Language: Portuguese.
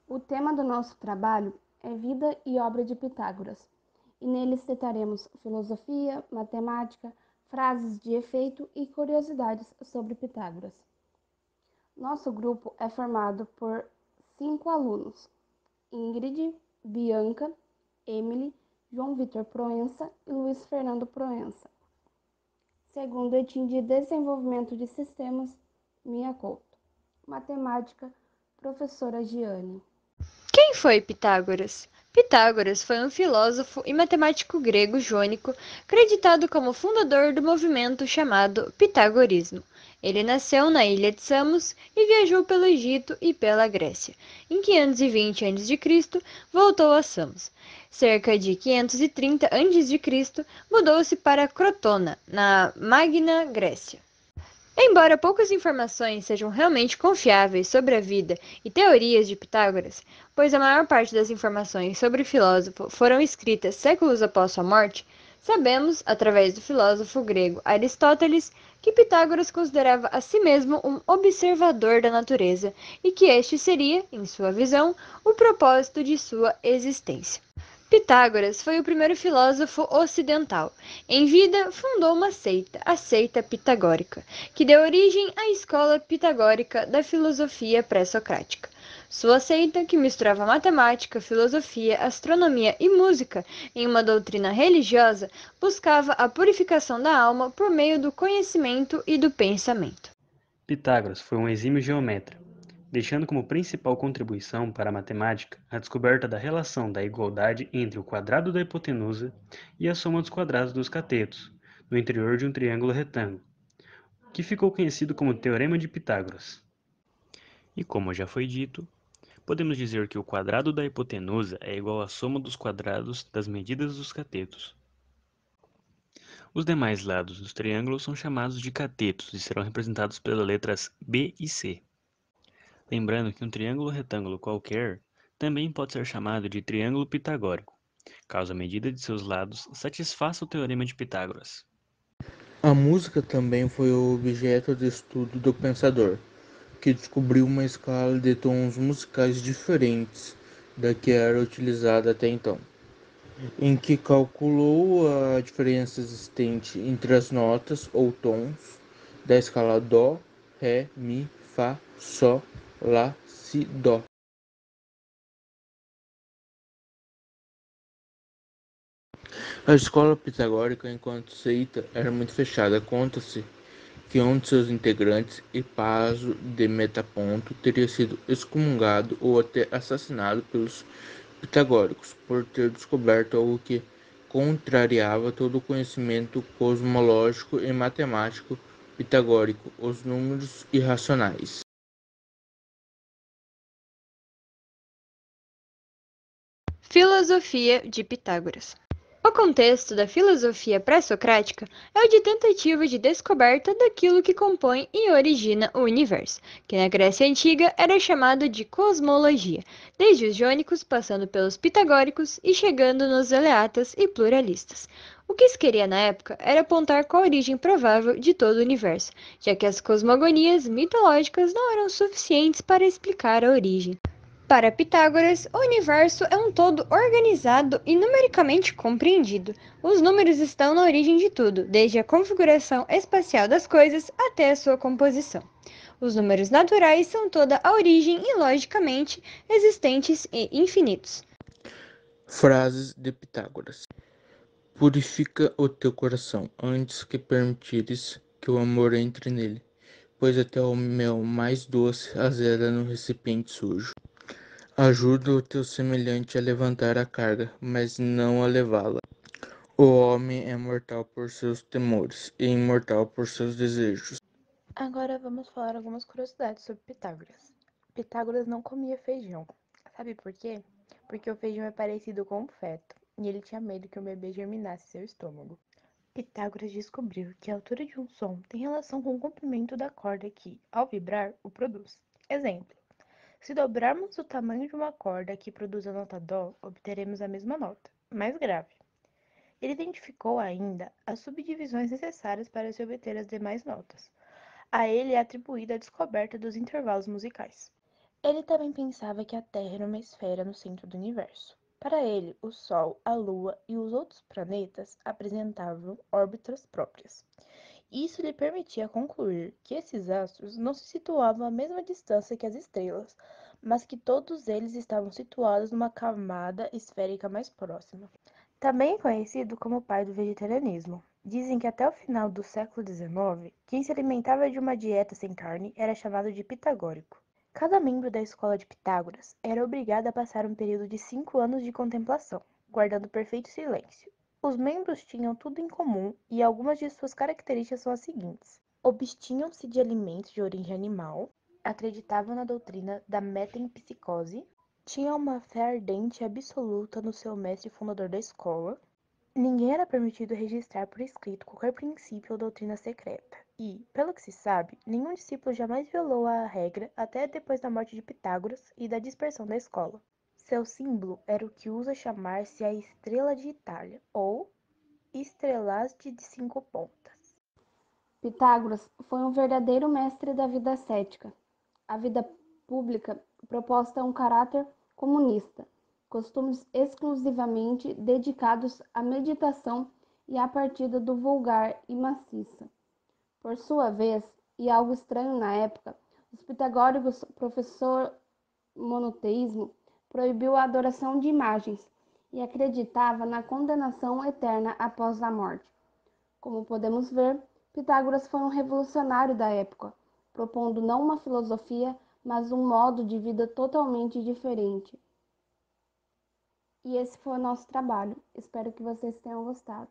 O tema do nosso trabalho é Vida e Obra de Pitágoras, e neles trataremos filosofia, matemática, frases de efeito e curiosidades sobre Pitágoras. Nosso grupo é formado por 5 alunos: Ingrid, Bianca, Emily, João Vitor Proença e Luiz Fernando Proença. Segundo Etim de Desenvolvimento de Sistemas, Mia Couto. Matemática, professora Giane. Quem foi Pitágoras? Pitágoras foi um filósofo e matemático grego jônico, creditado como fundador do movimento chamado pitagorismo. Ele nasceu na ilha de Samos e viajou pelo Egito e pela Grécia. Em 520 a.C., voltou a Samos. Cerca de 530 a.C., mudou-se para Crotona, na Magna Grécia. Embora poucas informações sejam realmente confiáveis sobre a vida e teorias de Pitágoras, pois a maior parte das informações sobre o filósofo foram escritas séculos após sua morte, sabemos, através do filósofo grego Aristóteles, que Pitágoras considerava a si mesmo um observador da natureza e que este seria, em sua visão, o propósito de sua existência. Pitágoras foi o primeiro filósofo ocidental. Em vida, fundou uma seita, a seita pitagórica, que deu origem à escola pitagórica da filosofia pré-socrática. Sua seita, que misturava matemática, filosofia, astronomia e música em uma doutrina religiosa, buscava a purificação da alma por meio do conhecimento e do pensamento. Pitágoras foi um exímio geometra, deixando como principal contribuição para a matemática a descoberta da relação da igualdade entre o quadrado da hipotenusa e a soma dos quadrados dos catetos, no interior de um triângulo retângulo, que ficou conhecido como Teorema de Pitágoras. E como já foi dito, podemos dizer que o quadrado da hipotenusa é igual à soma dos quadrados das medidas dos catetos. Os demais lados dos triângulos são chamados de catetos e serão representados pelas letras B e C. Lembrando que um triângulo retângulo qualquer também pode ser chamado de triângulo pitagórico, caso a medida de seus lados satisfaça o teorema de Pitágoras. A música também foi o objeto de estudo do pensador, que descobriu uma escala de tons musicais diferentes da que era utilizada até então, em que calculou a diferença existente entre as notas ou tons da escala Dó, Ré, Mi, Fá, Sol, Lá, Si, Dó. A escola pitagórica, enquanto seita, era muito fechada. Conta-se que um de seus integrantes, Hipaso de Metaponto, teria sido excomungado ou até assassinado pelos pitagóricos por ter descoberto algo que contrariava todo o conhecimento cosmológico e matemático pitagórico, os números irracionais. Filosofia de Pitágoras. O contexto da filosofia pré-socrática é o de tentativa de descoberta daquilo que compõe e origina o universo, que na Grécia Antiga era chamado de cosmologia, desde os jônicos passando pelos pitagóricos e chegando nos eleatas e pluralistas. O que se queria na época era apontar qual a origem provável de todo o universo, já que as cosmogonias mitológicas não eram suficientes para explicar a origem. Para Pitágoras, o universo é um todo organizado e numericamente compreendido. Os números estão na origem de tudo, desde a configuração espacial das coisas até a sua composição. Os números naturais são toda a origem e, logicamente, existentes e infinitos. Frases de Pitágoras. Purifica o teu coração antes que permitires que o amor entre nele, pois até o mel mais doce azeda no recipiente sujo. Ajuda o teu semelhante a levantar a carga, mas não a levá-la. O homem é mortal por seus temores e imortal por seus desejos. Agora vamos falar algumas curiosidades sobre Pitágoras. Pitágoras não comia feijão. Sabe por quê? Porque o feijão é parecido com um feto e ele tinha medo que o bebê germinasse seu estômago. Pitágoras descobriu que a altura de um som tem relação com o comprimento da corda que, ao vibrar, o produz. Exemplo: se dobrarmos o tamanho de uma corda que produz a nota Dó, obteremos a mesma nota, mais grave. Ele identificou ainda as subdivisões necessárias para se obter as demais notas. A ele é atribuída a descoberta dos intervalos musicais. Ele também pensava que a Terra era uma esfera no centro do universo. Para ele, o Sol, a Lua e os outros planetas apresentavam órbitas próprias. Isso lhe permitia concluir que esses astros não se situavam à mesma distância que as estrelas, mas que todos eles estavam situados numa camada esférica mais próxima. Também é conhecido como o pai do vegetarianismo. Dizem que até o final do século XIX, quem se alimentava de uma dieta sem carne era chamado de pitagórico. Cada membro da escola de Pitágoras era obrigado a passar um período de 5 anos de contemplação, guardando perfeito silêncio. Os membros tinham tudo em comum e algumas de suas características são as seguintes: obstinham-se de alimentos de origem animal, acreditavam na doutrina da metempsicose, tinham uma fé ardente e absoluta no seu mestre fundador da escola. Ninguém era permitido registrar por escrito qualquer princípio ou doutrina secreta, e, pelo que se sabe, nenhum discípulo jamais violou a regra até depois da morte de Pitágoras e da dispersão da escola. Seu símbolo era o que usa chamar-se a estrela de Itália, ou estrelaste de 5 pontas. Pitágoras foi um verdadeiro mestre da vida ascética. A vida pública proposta a um caráter comunista, costumes exclusivamente dedicados à meditação e à partida do vulgar e maciça. Por sua vez, e algo estranho na época, os pitagóricos, professor monoteísmo, proibiu a adoração de imagens e acreditava na condenação eterna após a morte. Como podemos ver, Pitágoras foi um revolucionário da época, propondo não uma filosofia, mas um modo de vida totalmente diferente. E esse foi o nosso trabalho. Espero que vocês tenham gostado.